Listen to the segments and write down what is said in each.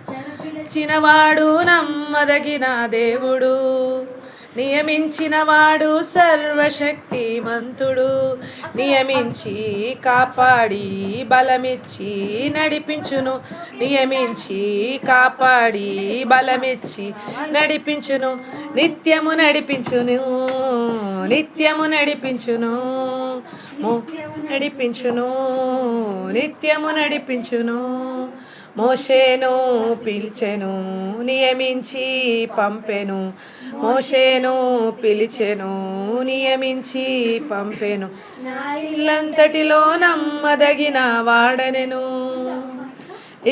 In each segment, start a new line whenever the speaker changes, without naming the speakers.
పిలిచెను. చినవాడు నమ్మదగిన దేవుడు, నియమించినవాడు సర్వశక్తిమంతుడు. నియమించి కాపాడి బలమిచ్చి నడిపించును. నియమించి కాపాడి బలమిచ్చి నడిపించును. నిత్యము నడిపించును, నిత్యము నడిపించును, నడిపించును, నిత్యము నడిపించును. మోషేను పిలిచెను, నియమించి పంపెను. మోషేను పిలిచెను, నియమించి పంపెను. ఇల్లంతటిలో నమ్మదగిన వాడనెను.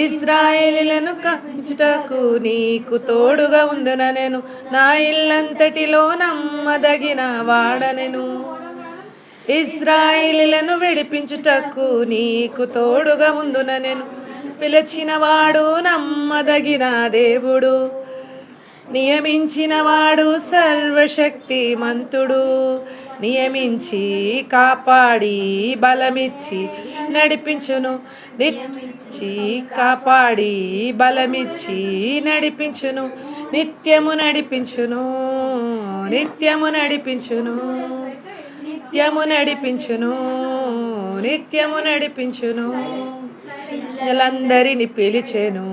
ఇశ్రాయేలీయులను కాచుటకు నీకు తోడుగా ఉందుననెను. నా ఇల్లంతటిలో నమ్మదగిన వాడనెను. ఇశ్రాయేలీయులను విడిపించుటకు నీకు తోడుగా ఉందుననెను. పిలిచినవాడు నమ్మదగిన దేవుడు, నియమించినవాడు సర్వశక్తిమంతుడు. నియమించి కాపాడి బలమిచ్చి నడిపించును. నిచ్చి కాపాడి బలమిచ్చి నడిపించును. నిత్యము నడిపించును, నిత్యము నడిపించును, నిత్యము నడిపించును, నిత్యము నడిపించును. ప్రజలందరిని పిలిచెను,